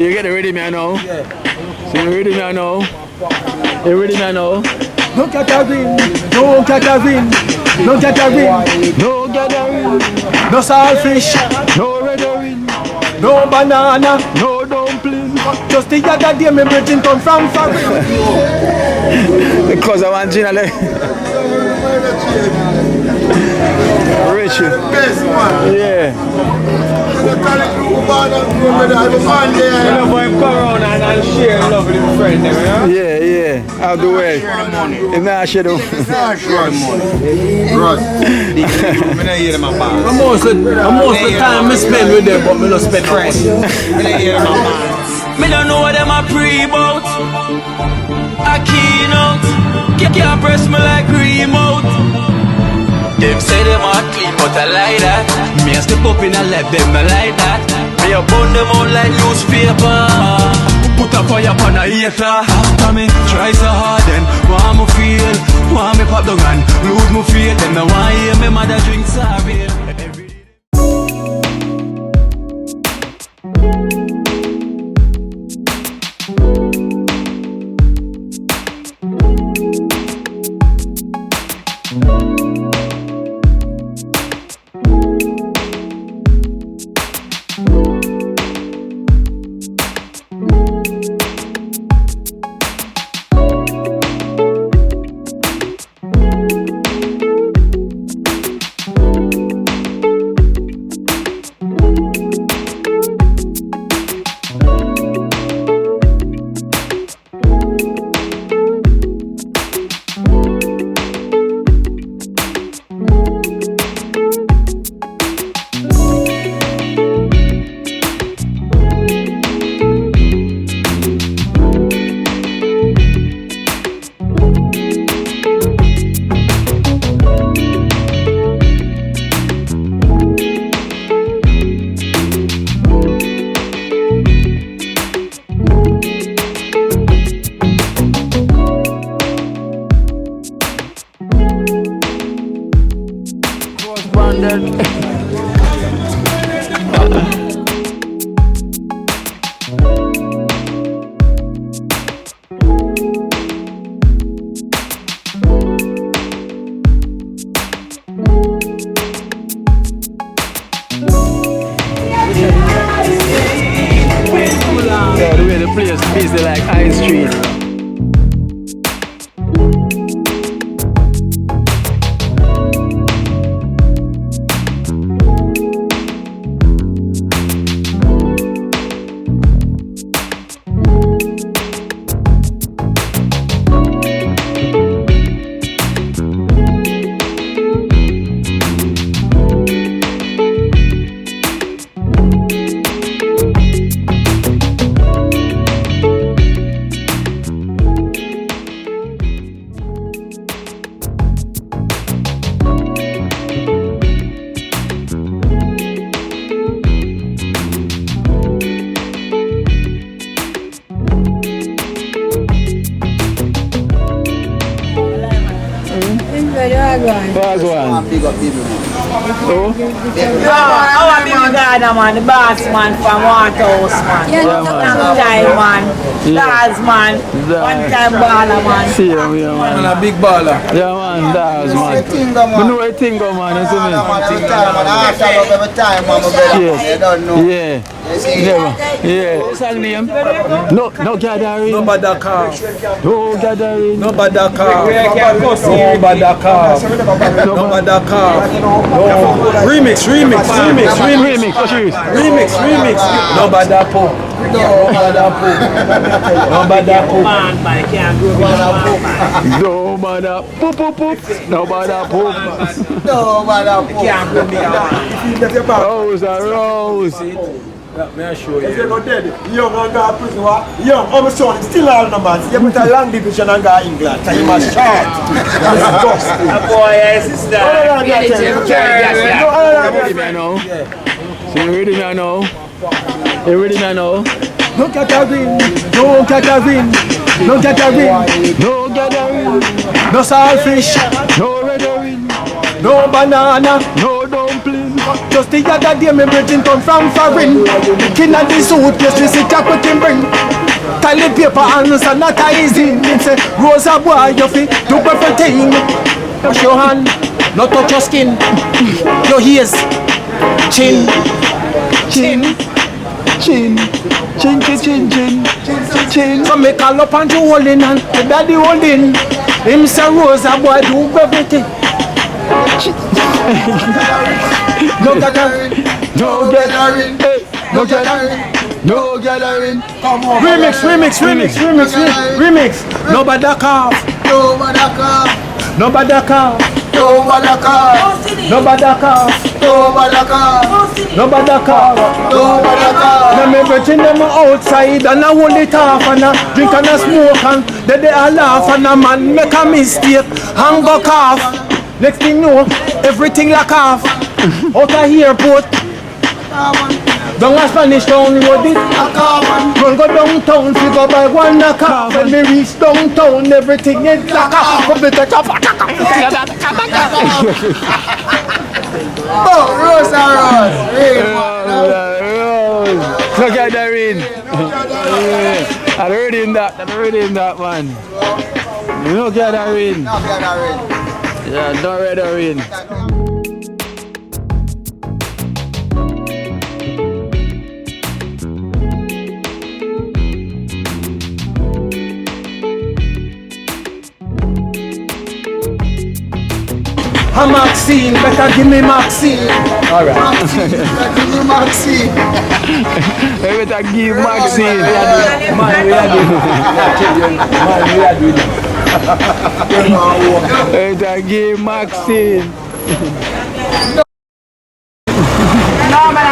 You get ready, man, now? Yeah. So you ready, man, now? You ready, man, now? No gathering, no gathering, no gathering, No gathering, no saltfish, no redering, no banana, no dumpling. just the other day me bridging come from foreign. Because I want Gina like Richie. Best one. Yeah. The college group man and group with the man there. You know, for him come around and share love with his friend there, you know? Yeah, yeah. Out the way. Share the money. If not, share the Nah, share the money. Russ. I don't hear them about. Most of the time I spend with them, but I don't spend money. I don't hear them about. Me don't know what them a pre about. I keynote. Can't press me like remote. Them say them a clean, but I like that. Me a step up in a left, them I like that. Me a burn them out like newspaper. Put a fire upon a hater. After me try so hard, then want me feel, want me pop down and lose me feel. Then me want hear me mother drink sorry. Yeah, the way the place busy like High Street. Wagwan. Big up people. Oh? Our big Ghana man, the boss man from Waterhouse man. Long time man, Daz man, one time baller man. See him, yeah, man. And a big baller. Yeah, man, that's man. Tinga You know what Tinga, man, you see me? Every time, man, Yes. you don't know. Yeah. Never. Yeah. What's his name? No gathering. No badaka. No gathering. No badaka. No badaka. No badaka. No. Remix. What's yours? Remix. No badapo. No badapo. No badapo. Man, man, can't grow big man. No bada poop poop poop. No bada poop. No, man, Can't grow big man. Rose and rose. May I show If you? you go dead, young and go prison, young, I'm son, still all numbers. You put a long division and go England, and you must short. Disgusting. A boy, a sister. Ready, man, now? So you ready, man, now? You ready, man, now? No gathering, no gathering, no gathering, No gathering, no saltfish, no redering, no banana, no dumpling. Just the other day, me bridging come from foreign. King of the suitcase, me see Jack with him bring. Toilet paper and sanitizing. Him say, Rosa boy, you fi do everything. Wash your hand, not touch your skin. Your ears, chin, chin, chin, chin, chin, chin, chin, chin. So me call up and you holding and the daddy holding. Him say, Rosa boy, do everything. No gathering, no gathering, no gathering, no gathering. Remix. Nobody cough, nobody cough, nobody cough, nobody cough, nobody cough, nobody cough, nobody cough, nobody cough. Now me bring them outside and I hold it off and I drink and I smoke and they all laugh and a man make a mistake and go cough. Next thing you know, everything like off. Out of airport. Down a Spanish town road it. Run go downtown, fi go buy one car. When me reach downtown, everything is like off. Oh, Rosa Rose. No gathering. I heard him that man. No gathering. No gathering. Yeah, no gathering. A Maxine, better give me Maxine. Alright. Better give me Maxine. You better give Maxine. Man, we are doing it. You better give Maxine.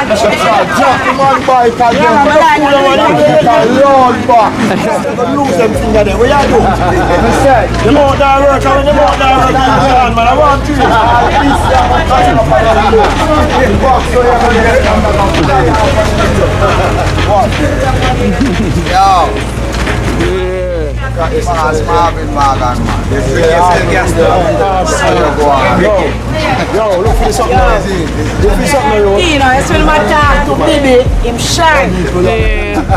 Drop him on bike again. Lord, back. Lose them finger there. What you do? Them out there work, them out there work. Man, I want to. Yo. It's Marvin Morgan, man. Yo, look for something. Look for something. You know, it's when I talk to Bibi, him shine.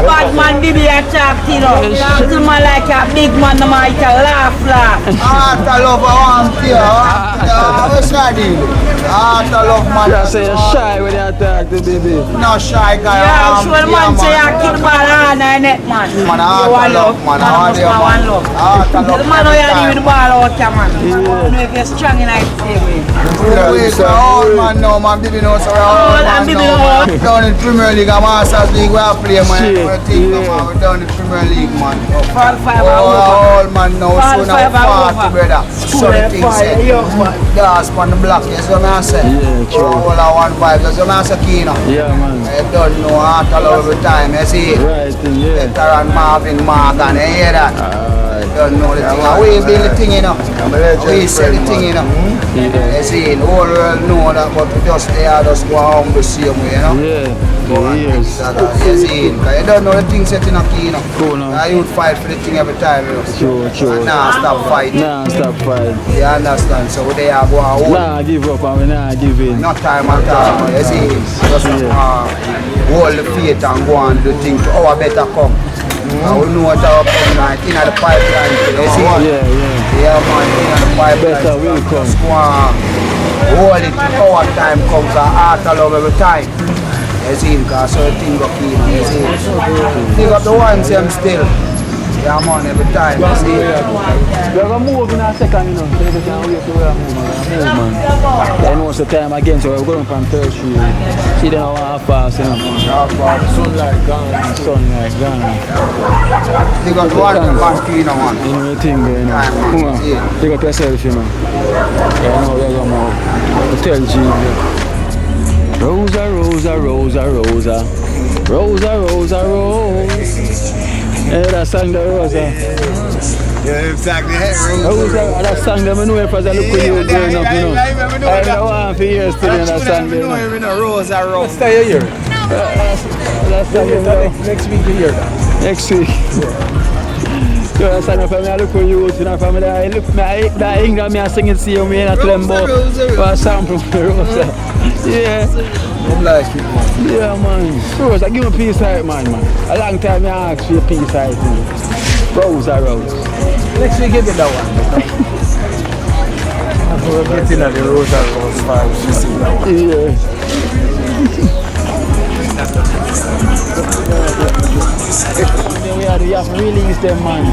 Bad man Bibi I talk to, you know. Talk to man like a big man, no man, he laugh. Heart of love, I want to what's that deal? Heart of love, man. You say you're shy when you talk to baby. No shy guy. Yeah, so the man say I kill ball on the net, man. Man, heart of love, man. Heart of love. Heart of love. The man know you leave the ball out there, man. You know if you're strong in that way. Old man now, man. Bibi knows so old man now. We down in Premier League and Masters League. We are playing, man. We down in Premier League, man. Fall 5 Old man now, so now 40, brother. So the thing said, gas on the block, yes, what I say. Yeah, true. All I want vibe, that's what I say, Kino. Yeah, man. I don't know how to love every time, you see. Right, yeah. Veteran Marvin Morgan, you hear that? Don't know the thing. We build the thing, you know. We sell the thing, you know. You see, the whole world know that, but we just there, just go home the same way, you know. Yeah. You see, because you don't know the thing set in a key, you know. Cool, no. You would fight for the thing every time, you know. True. And now stop fighting. Nah, stop fight. You understand? So they are going to hold. Nah, give up and we nah give in. No time at all, you see. Just hold the faith and go and do things to our better come. And we know what our coming on, in the pipeline, you see. Yeah. Yeah, man, in the pipeline. Better will come. Just go and hold it till our time comes, and heart of love every time. You see, because so the thing go clean, you see. Think of the ones them still. Yeah, man, every time, you see. We're going to move in a second, you know. So we can wait till we're moving, man. I know it's the time again, so we're going from 3rd Street. See them half past, you know. Sunlight gone. Think of the one them man clean, man. You know the thing there, you know. Come on, pick up yourself, you know. Yeah, I know we're going to tell you. Rosa. Yeah, that song the Rosa. Yeah, exactly. Rosa, that song them I know if I look at you growing up, you know. I don't want for years to that song there, you know. Rosa. Stay here. That song Next week you hear that. next week. So that song for me I look at you, you know, for me that England me I sing it to you, me and I tell them about a sample from Rosa. Yeah. I'm like it, man. Yeah, man. Rose, I give me peace out, man. A long time I ask for your peace out, man. Rose or Rose? Next week, give me that one. We're getting at the Rose and Rose farm. She see that one. Yeah. We have to release them, man.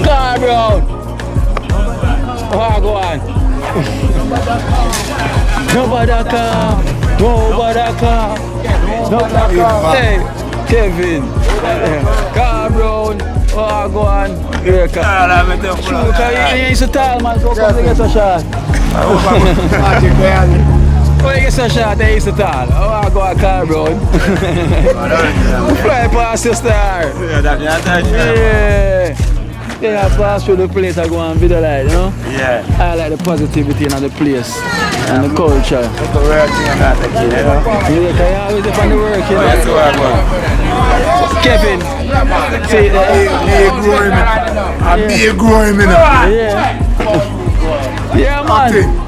God, bro. Oh, go on. Nobody come. Hey, Kevin. God, bro. Oh, go on. Yeah, you used to tell, man, so come to get a shot. Oh, you get a shot, they used to tell. Oh, go on, car, bro. Fly past your star. Yeah. Yeah, I pass through the place, I go and video light, you know? Yeah. I like the positivity in the place and the culture. That's the real thing I got to get, you know? Yeah, because you always up on the work, you know? That's what I want. Kevin, say that. Be a growing, you know? Yeah. Yeah, man.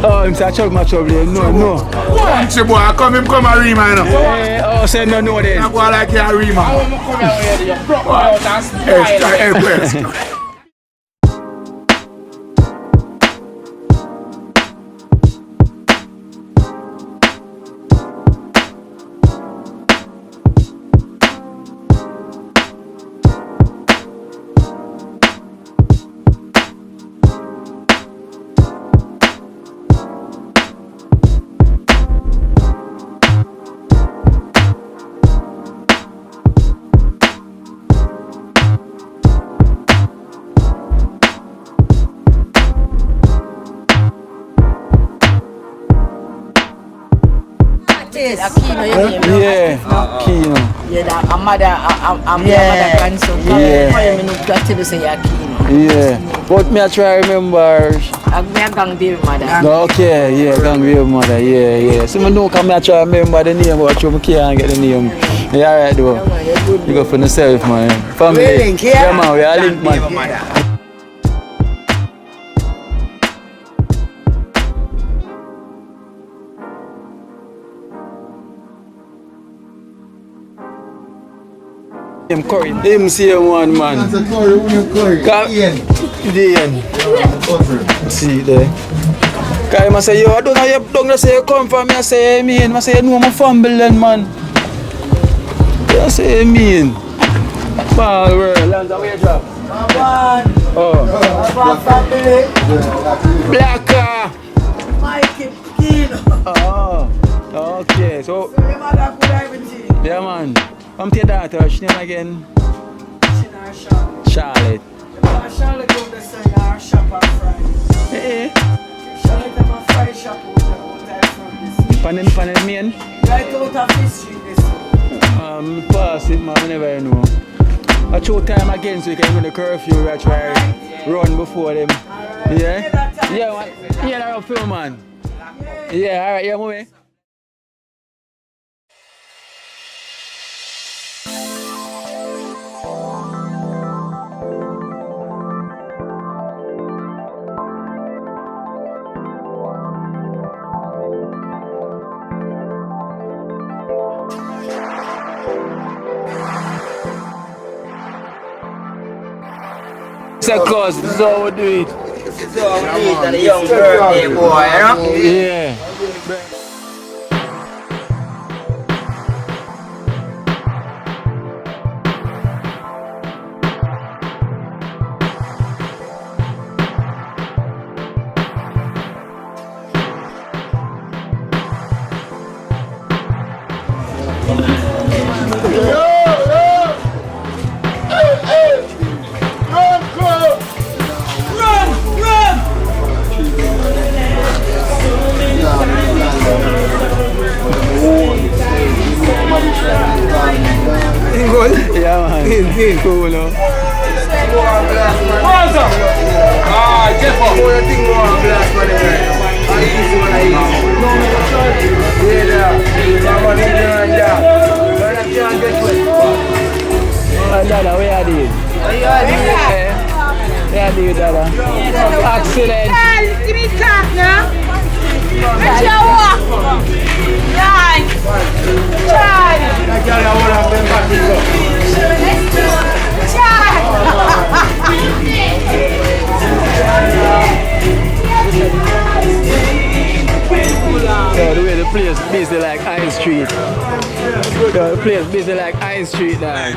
Oh, I'm saying I chuck my trouble here. No. Country boy, I come and rima, you know? Yeah, oh, say no then. I go like you a rima. Hey, Aquino, your name. Yeah, Kino. Yeah, I'm mother grandson. Yeah. I got to say Aquino. Yeah. But me I try remember. I'm a Gangville mother. Okay, yeah, Gangville mother, yeah. So I know come I try remember the name, but I can't get the name. Yeah, alright though. You go for yourself, man. Family. Yeah, man, we are linked, man. Him Curry, him same one, man. That's a Curry. Ian. See there. Cause I say, yo, I don't say you come from me, I say, I mean. I say, you know my family then, man. I say, I mean. Ball world, lands away drop. Oh. Family. Blacker. Mikey Kino. Oh. Okay, so. Your mother could everything. Yeah, man. Come to your daughter, what's your name again? Charlotte. Charlotte go to say our shop on Friday. Charlotte have a Friday shop out there from this. Pan main? Right out of this street this way. Pass it, man, whenever you know. I show time again so you can win the curfew, I try run before them. Yeah? Yeah, man. Yeah, that's a film, man. Yeah, alright, yeah, move. Cause this is how we do it. This is how we do it at a young birthday boy, you know? Yeah. Yeah, man. Cool, no? Dada, where are you? Where are you, Dada? Excellent. Give me talk now. Yeah, the way the place busy like High Street. The place busy like High Street now.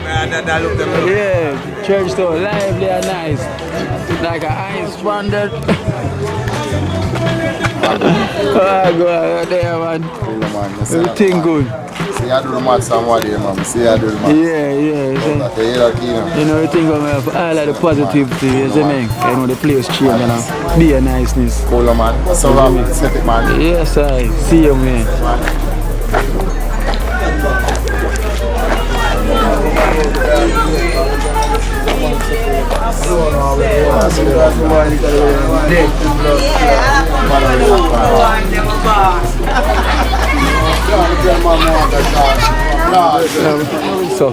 Yeah, church store lively and nice. Like a ice bandit. Oh, go there, man. Everything good. See, I do the match somewhere there, man. See, I do the match. Yeah. You know, everything going to have all of the positivity, you see me? You know, the place change, you know. Be a niceness. Cool, man. So, set it, man. Yes, I see you, man. So,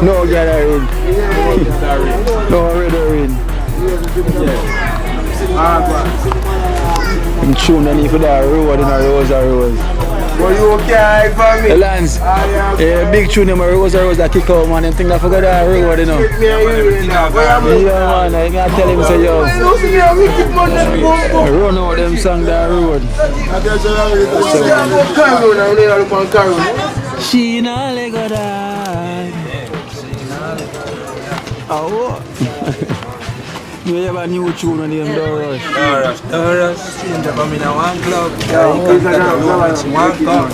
no gathering. No gathering. I'm tune and if that road in a Rose. Well, you okay for me? Lance, yeah, big tune in my Rose that kick out, man. Them think I forgot that road, you know. Yeah, man, I tell him, say, yo, run out them song that road. She not let go die. Oh, you have a new tune on him, Doros. Doros. Change up, I'm in a one club. One club.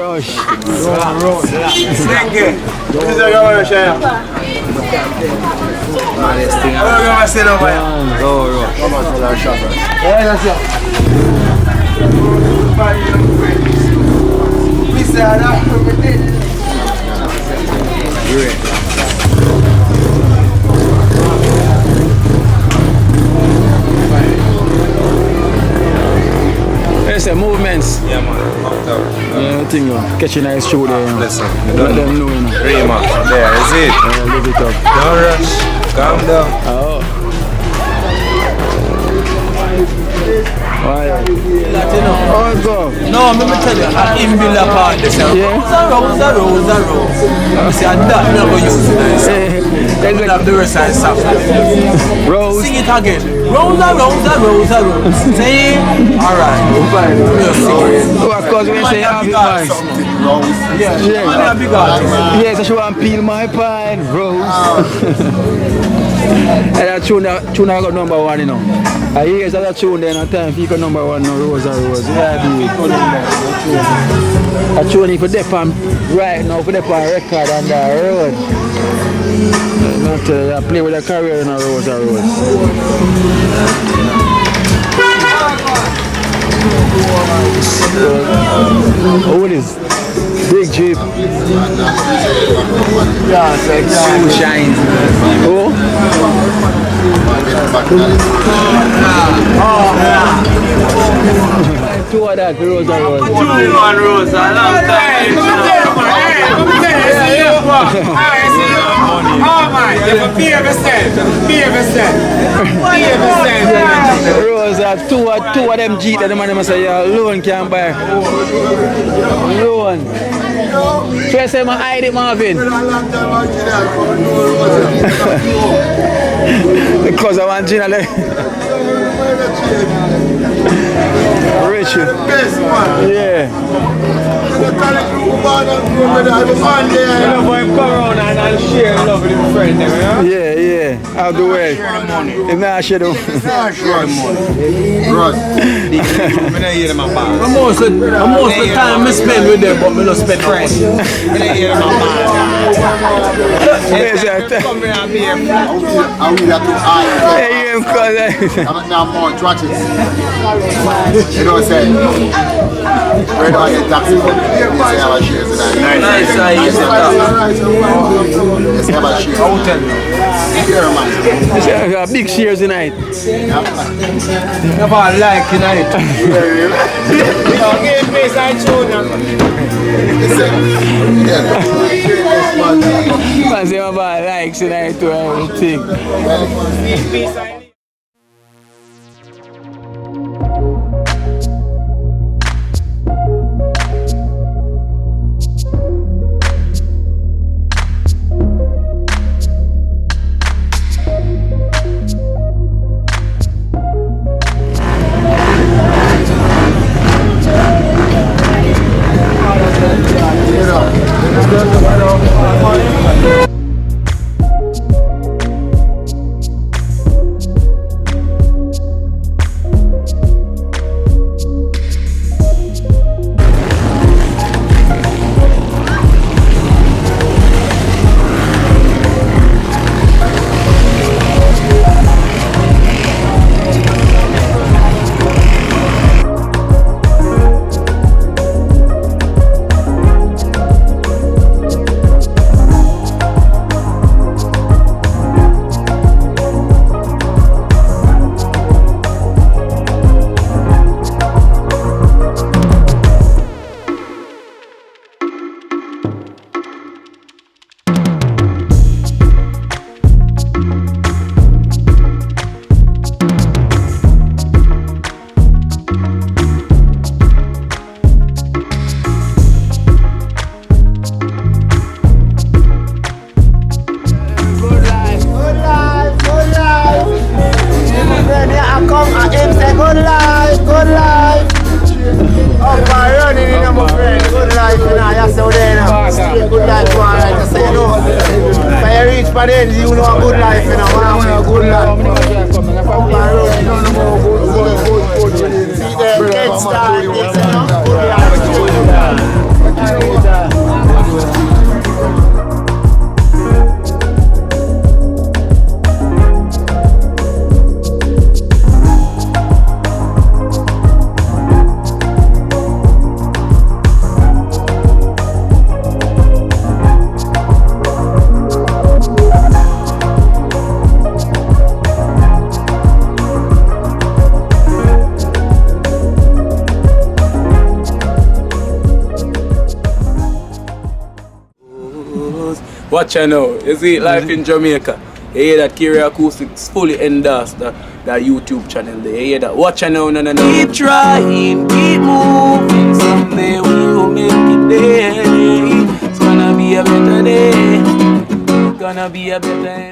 Rush. Sing it. This is a rush, yeah. I'm going to sit over here. Come on, tell our shopper. Yeah, that's it. We said that. Say movements. Yeah, man. Up down. Yeah, I think catch a nice show there. Listen, Let them know, you know. Rima, there is it. Live it up. Don't rush. Calm down. Oh. Why? Oh, go. No, let me tell you, I can build a part this. Yeah. Rose. I say, I'm not going to use it. Then we have the rest of the stuff. Rose. Sing it again. Rose. Say it. Alright. Of course, when say have it nice. Yeah. Yes, I should want to peel my pine. Rose. And that tune I got number one, you know. I hear that tune then at time people number one no Rose. Yeah, I tune if you dip on right now, if you dip on record on the road. Not I play with a career in a Rose. Oh, what is big Jeep? Yeah, sunshine. Oh? Two of that Rose. One Rose, a long time. Rose have two of them Jeep that the man must say, yeah, loan can buy. Loan. So I say, I hide it, Marvin. Because I want Gina. Rich. Yeah. Yeah. Out the way. If not, I should have. Most of the time I spend with them, but I don't spend friends. You know what I'm saying? Where do I get taxi from? Let's have a shares tonight. Nice, Let's have a share. Here, man. Big shares tonight. Never like tonight. Give me some tune. Man, say about likes tonight to everything. Watch out now. You see life in Jamaica. You hear that Kerry Acoustics fully endorsed that YouTube channel there. You hear that? Watch out now, no. Keep trying, keep moving. Someday we will make it there. It's gonna be a better day. Gonna be a better day.